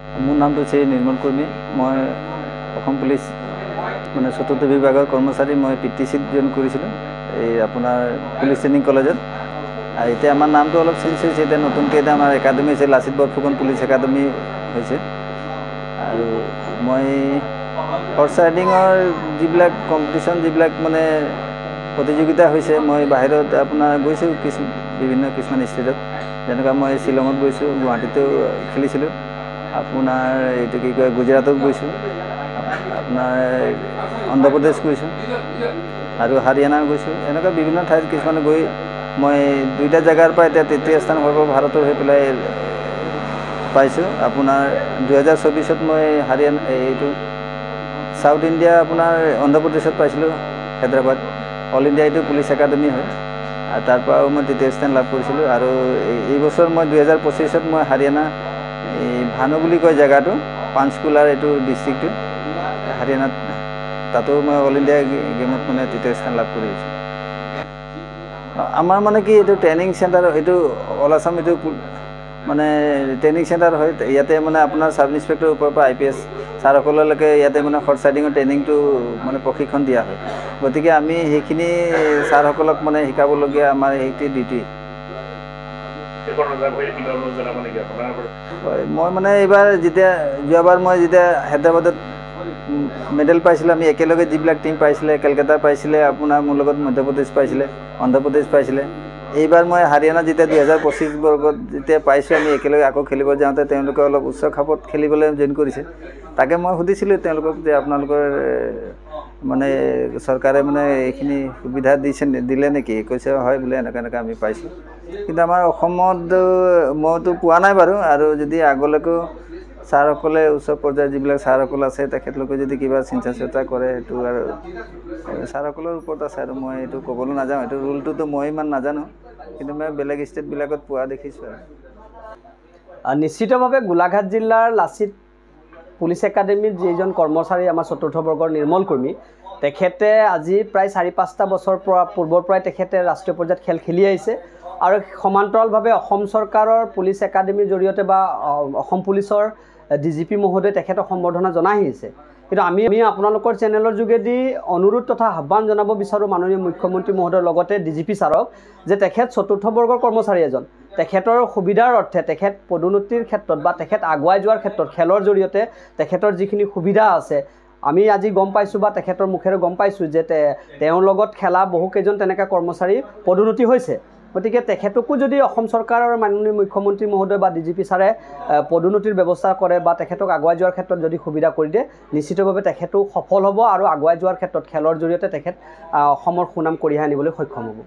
মোৰ নামটো শ্ৰী নিৰ্মল কৰ্মী। মই অসম পুলিচ মানে ৪ৰ্থ বিভাগৰ কৰ্মচাৰী। মই PTCত জইন কৰিছিলোঁ এই আপোনাৰ পুলিচ ট্ৰেইনিং কলেজত। আৰু এতিয়া আমাৰ নামটো অলপ চেঞ্জ হৈছে। এতিয়া নতুনকৈ এতিয়া আমাৰ একাডেমি হৈছে লাচিত বৰফুকন পুলিচ একাডেমি হৈছে। আৰু মই হৰ্চ ৰাইডিঙৰ যিবিলাক কম্পিটিশ্যন যিবিলাক মানে প্ৰতিযোগিতা হৈছে, মই বাহিৰত আপোনাৰ গৈছোঁ বিভিন্ন কিছুমান ষ্টেটত। যেনেকুৱা মই শ্বিলঙত গৈছোঁ, গুৱাহাটীতো খেলিছিলোঁ, আপোনাৰ এইটো কি কয় গুজৰাটত গৈছোঁ, আপোনাৰ অন্ধ্ৰপ্ৰদেশ গৈছোঁ আৰু হাৰিয়ানা গৈছোঁ। এনেকুৱা বিভিন্ন ঠাইত কিছুমানে গৈ মই 2টা জেগাৰ পৰা এতিয়া 3য় স্থান ভাৰতৰ হৈ পেলাই পাইছোঁ। আপোনাৰ 2024ত মই হাৰিয়ানা এইটো সাউথ ইণ্ডিয়া আপোনাৰ অন্ধ্ৰপ্ৰদেশত পাইছিলোঁ, হায়দৰাবাদ। অল ইণ্ডিয়া এইটো পুলিচ একাডেমি হয় আৰু তাৰ পৰাও মই 3য় স্থান লাভ কৰিছিলোঁ। আৰু এই বছৰ মই 2025ত মই হাৰিয়ানা এই ভানু বুলি কয় জেগাটো, পাঞ্চকুলাৰ এইটো ডিষ্ট্ৰিক্টটো হাৰিয়ানাত, তাতো মই অল ইণ্ডিয়া গেমত মানে 3য় স্থান লাভ কৰি আহিছোঁ। আমাৰ মানে কি এইটো ট্ৰেইনিং চেণ্টাৰ, এইটো অল আছাম এইটো মানে ট্ৰেইনিং চেণ্টাৰ হয়। ইয়াতে মানে আপোনাৰ চাব ইন্সপেক্টৰৰ ওপৰৰ পৰা IPS ছাৰসকললৈকে ইয়াতে মানে হৰ্চ ৰাইডিঙৰ ট্ৰেইনিংটো মানে প্ৰশিক্ষণ দিয়া হয়। গতিকে আমি সেইখিনি ছাৰসকলক মানে শিকাবলগীয়া আমাৰ সেইটো ডিউটি। হয়, মই মানে এইবাৰ যোৱাবাৰ মই যেতিয়া হায়দৰাবাদত মেডেল পাইছিলোঁ, আমি একেলগে যিবিলাক টিম পাইছিলে, কলকাতা পাইছিলে, আপোনাৰ মোৰ লগত মধ্যপ্ৰদেশ পাইছিলে, অন্ধ্ৰপ্ৰদেশ পাইছিলে। এইবাৰ মই হাৰিয়ানা যেতিয়া 2025 বৰ্গত যেতিয়া পাইছোঁ, আমি একেলগে আকৌ খেলিব যাওঁতে তেওঁলোকে অলপ উচ্চ খাপত খেলিবলৈ জইন কৰিছে। তাকে মই সুধিছিলোঁ তেওঁলোকক যে আপোনালোকৰ মানে চৰকাৰে মানে এইখিনি সুবিধা দিলে নেকি? কৈছে হয় বোলে, এনেকৈ আমি পাইছোঁ। কিন্তু আমাৰ অসমত মইতো পোৱা নাই বাৰু। আৰু যদি আগলৈকেও ছাৰসকলে উচ্চ পৰ্যায়ৰ যিবিলাক ছাৰসকল আছে, তেখেতলোকে যদি কিবা চিন্তা চৰ্চা কৰে, সেইটো আৰু ছাৰসকলৰ ওপৰত আছে। আৰু মই এইটো ক'বলৈ নাযাওঁ, এইটো ৰুলটোতো মই ইমান নাজানো, কিন্তু মই বেলেগ ষ্টেটবিলাকত পোৱা দেখিছোঁ। আৰু নিশ্চিতভাৱে গোলাঘাট জিলাৰ লাচিত পুলিচ একাডেমীৰ যিজন কৰ্মচাৰী আমাৰ ৪ৰ্থ বৰ্গৰ নিৰ্মল কৰ্মী, তেখেতে আজি প্ৰায় 4-5টা বছৰ পূৰ্বৰ পৰাই তেখেতে ৰাষ্ট্ৰীয় পৰ্যায়ত খেল খেলি আহিছে। আৰু সমান্তৰালভাৱে অসম চৰকাৰৰ পুলিচ একাডেমীৰ জৰিয়তে বা অসম পুলিচৰ DGP মহোদয়ে তেখেতক সম্বৰ্ধনা জনাই আহিছে। কিন্তু আমি আপোনালোকৰ চেনেলৰ যোগেদি অনুৰোধ তথা আহ্বান জনাব বিচাৰোঁ মাননীয় মুখ্যমন্ত্ৰী মহোদয়ৰ লগতে DGP ছাৰক, যে তেখেত ৪ৰ্থ বৰ্গৰ কৰ্মচাৰী এজন, তেখেতৰ সুবিধাৰ অৰ্থে তেখেত পদোন্নতিৰ ক্ষেত্ৰত বা তেখেত আগুৱাই যোৱাৰ ক্ষেত্ৰত খেলৰ জৰিয়তে তেখেতৰ যিখিনি সুবিধা আছে, আমি আজি গম পাইছোঁ বা তেখেতৰ মুখেৰে গম পাইছোঁ যে তেওঁৰ লগত খেলা বহুকেইজন তেনেকৈ কৰ্মচাৰী পদোন্নতি হৈছে। গতিকে তেখেতকো যদি অসম চৰকাৰৰ মাননীয় মুখ্যমন্ত্ৰী মহোদয় বা DGP ছাৰে পদোন্নতিৰ ব্যৱস্থা কৰে বা তেখেতক আগুৱাই যোৱাৰ ক্ষেত্ৰত যদি সুবিধা কৰি দিয়ে, নিশ্চিতভাৱে তেখেতো সফল হ'ব আৰু আগুৱাই যোৱাৰ ক্ষেত্ৰত খেলৰ জৰিয়তে তেখেত অসমৰ সুনাম কঢ়িয়াই আনিবলৈ সক্ষম হ'ব।